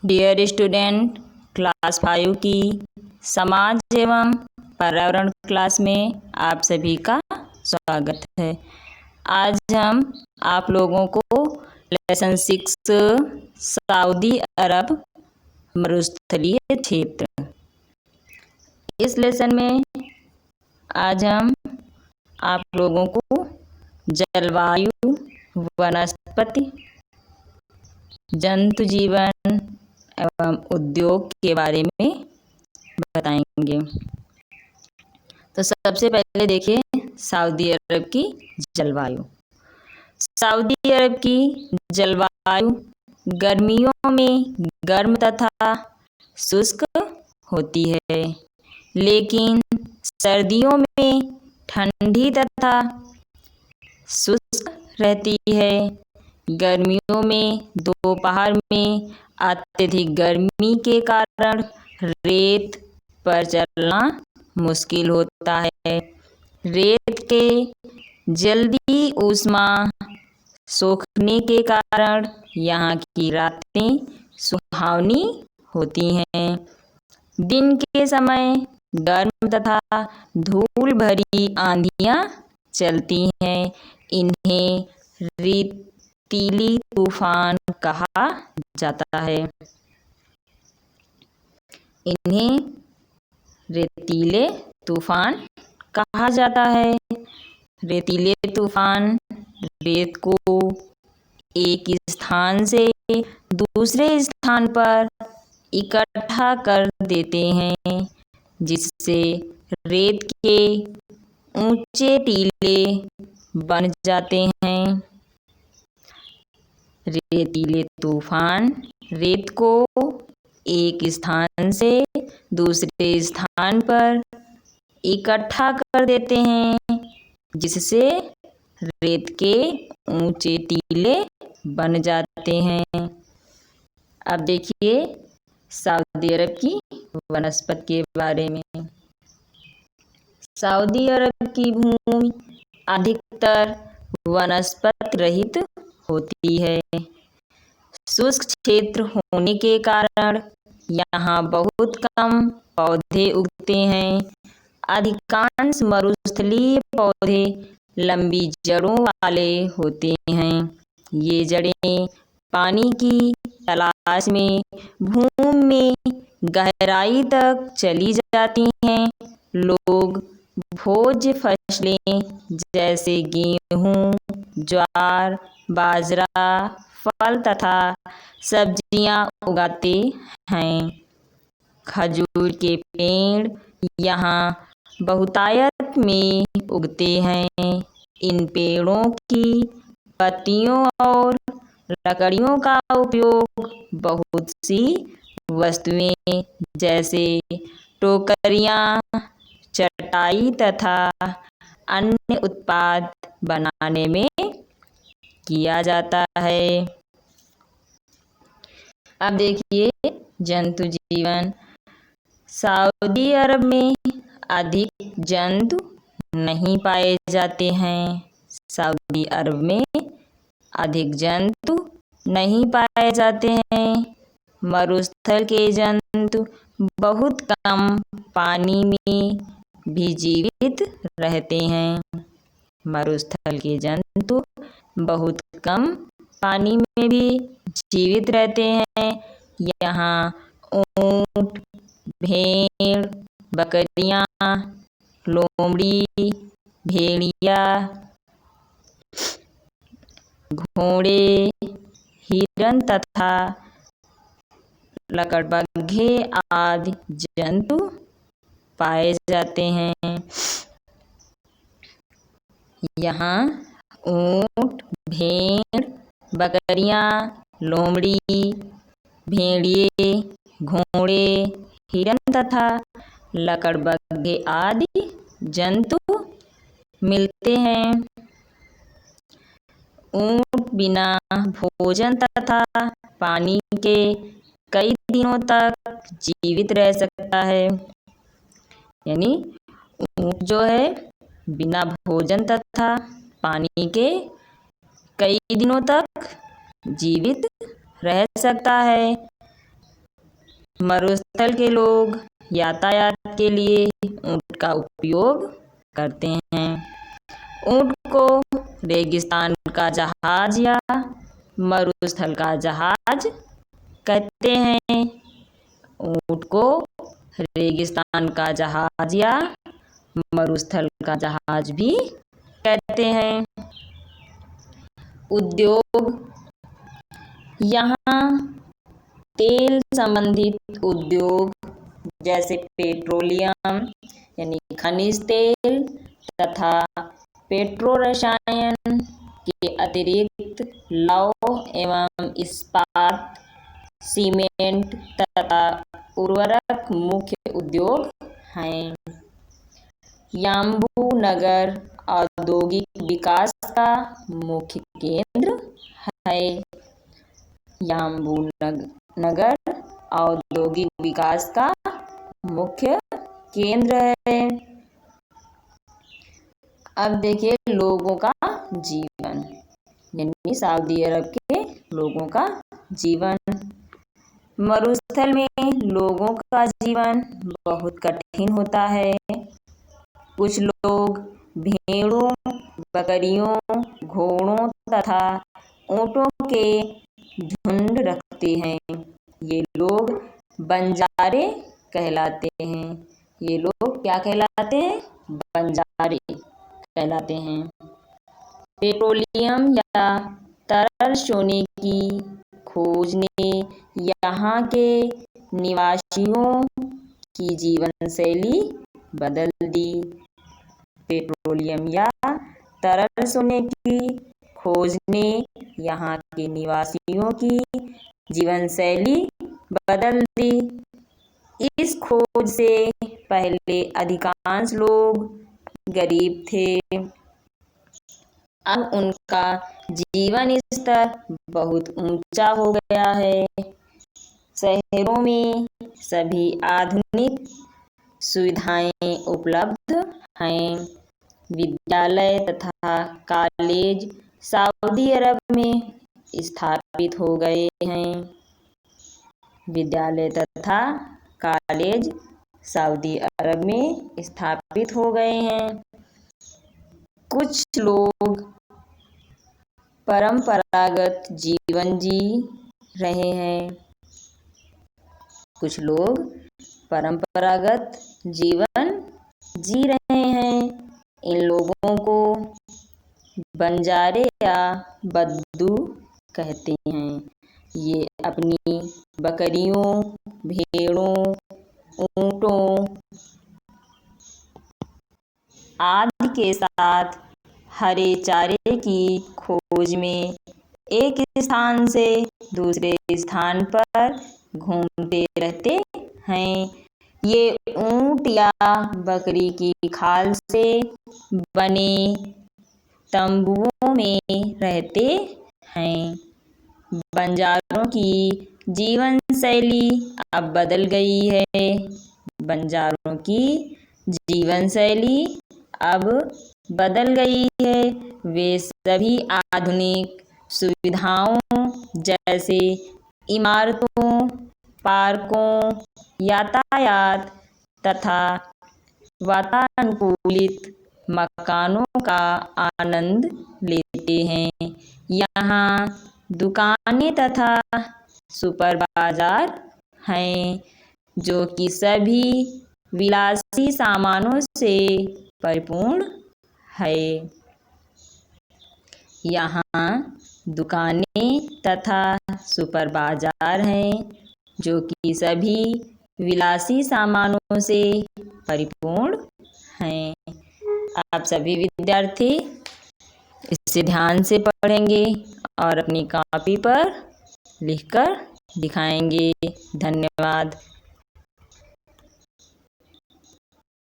Dear student, class 5 की समाज एवं पर्यावरण क्लास में आप सभी का स्वागत है। आज हम आप लोगों को लेसन 6 सऊदी अरब मरुस्थलीय क्षेत्र, इस लेसन में आज हम आप लोगों को जलवायु, वनस्पति, जंतु जीवन एवं उद्योग के बारे में बताएंगे। तो सबसे पहले देखिए सऊदी अरब की जलवायु। सऊदी अरब की जलवायु गर्मियों में गर्म तथा शुष्क होती है, लेकिन सर्दियों में ठंडी तथा शुष्क रहती है। गर्मियों में दोपहर में अत्यधिक गर्मी के कारण रेत पर चलना मुश्किल होता है। रेत के जल्दी ऊष्मा सोखने के कारण यहाँ की रातें सुहावनी होती हैं। दिन के समय गर्म तथा धूल भरी आंधियाँ चलती हैं। इन्हें रेतीली तूफान कहा जाता है। इन्हें रेतीले तूफान कहा जाता है। रेतीले तूफान रेत को एक स्थान से दूसरे स्थान पर इकट्ठा कर देते हैं, जिससे रेत के ऊंचे टीले बन जाते हैं। रेतीले तूफान रेत को एक स्थान से दूसरे स्थान पर इकट्ठा कर देते हैं, जिससे रेत के ऊंचे टीले बन जाते हैं। अब देखिए सऊदी अरब की वनस्पति के बारे में। सऊदी अरब की भूमि अधिकतर वनस्पति रहित होती है। शुष्क क्षेत्र होने के कारण यहाँ बहुत कम पौधे उगते हैं। अधिकांश मरुस्थलीय पौधे लंबी जड़ों वाले होते हैं। ये जड़ें पानी की तलाश में भूमि में गहराई तक चली जाती हैं। लोग भोज्य फसलें जैसे गेहूँ, ज्वार, बाजरा, फल तथा सब्जियां उगाते हैं। खजूर के पेड़ यहाँ बहुतायत में उगते हैं। इन पेड़ों की पत्तियों और लकड़ियों का उपयोग बहुत सी वस्तुएं जैसे टोकरियाँ, चटाई तथा अन्य उत्पाद बनाने में किया जाता है। अब देखिए जंतु जीवन। सऊदी अरब में अधिक जंतु नहीं पाए जाते हैं। सऊदी अरब में अधिक जंतु नहीं पाए जाते हैं। मरुस्थल के जंतु बहुत कम पानी में भी जीवित रहते हैं। मरुस्थल के जंतु बहुत कम पानी में भी जीवित रहते हैं। यहाँ ऊँट, भेड़, बकरियाँ, लोमड़ी, भेड़िया, घोड़े, हिरन तथा लकड़बग्घे आदि जंतु पाए जाते हैं। यहाँ ऊँट, भेड़, बकरियाँ, लोमड़ी, भेड़िए, घोड़े, हिरन तथा लकड़बग्घे आदि जंतु मिलते हैं। ऊँट बिना भोजन तथा पानी के कई दिनों तक जीवित रह सकता है। यानी ऊँट जो है बिना भोजन तथा पानी के कई दिनों तक जीवित रह सकता है। मरुस्थल के लोग यातायात के लिए ऊँट का उपयोग करते हैं। ऊँट को रेगिस्तान का जहाज या मरुस्थल का जहाज कहते हैं। ऊँट को रेगिस्तान का जहाज या मरुस्थल का जहाज भी कहते हैं। उद्योग, यहाँ तेल संबंधित उद्योग जैसे पेट्रोलियम यानी खनिज तेल तथा पेट्रो रसायन के अतिरिक्त लौह एवं इस्पात, सीमेंट तथा उर्वरक मुख्य उद्योग हैं। याम्बू नगर औद्योगिक विकास का मुख्य केंद्र है। याम्बू नगर औद्योगिक विकास का मुख्य केंद्र है। अब देखिए लोगों का जीवन, यानी सऊदी अरब के लोगों का जीवन। मरुस्थल में लोगों का जीवन बहुत कठिन होता है। कुछ लोग भेड़ों, बकरियों, घोड़ों तथा ऊँटों के झुंड रखते हैं। ये लोग बंजारे कहलाते हैं। ये लोग क्या कहलाते हैं? बंजारे कहलाते हैं। पेट्रोलियम या तरल सोने की खोज ने यहाँ के निवासियों की जीवन शैली बदल दी। पेट्रोलियम या तरल सोने की खोज ने यहाँ के निवासियों की जीवन शैली बदल दी। इस खोज से पहले अधिकांश लोग गरीब थे। अब उनका जीवन स्तर बहुत ऊंचा हो गया है। शहरों में सभी आधुनिक सुविधाएं उपलब्ध हैं। विद्यालय तथा कॉलेज सऊदी अरब में स्थापित हो गए हैं। विद्यालय तथा कॉलेज सऊदी अरब में स्थापित हो गए हैं। कुछ लोग परंपरागत जीवन जी रहे हैं। कुछ लोग परंपरागत जीवन जी रहे हैं। इन लोगों को बंजारे या बद्दू कहते हैं। ये अपनी बकरियों, भेड़ों, ऊँटों आदि के साथ हरे चारे की खोज में एक स्थान से दूसरे स्थान पर घूमते रहते हैं। ये ऊँट या बकरी की खाल से बने तंबुओं में रहते हैं। बंजारों की जीवन शैली अब बदल गई है। बंजारों की जीवन शैली अब बदल गई है। वे सभी आधुनिक सुविधाओं जैसे इमारतों, पार्कों, यातायात तथा वातानुकूलित मकानों का आनंद लेते हैं। यहाँ दुकानें तथा सुपर बाजार हैं जो कि सभी विलासी सामानों से परिपूर्ण है। यहाँ दुकानें तथा सुपर बाजार हैं जो कि सभी विलासी सामानों से परिपूर्ण हैं। आप सभी विद्यार्थी इसे ध्यान से पढ़ेंगे और अपनी कॉपी पर लिखकर दिखाएंगे। धन्यवाद।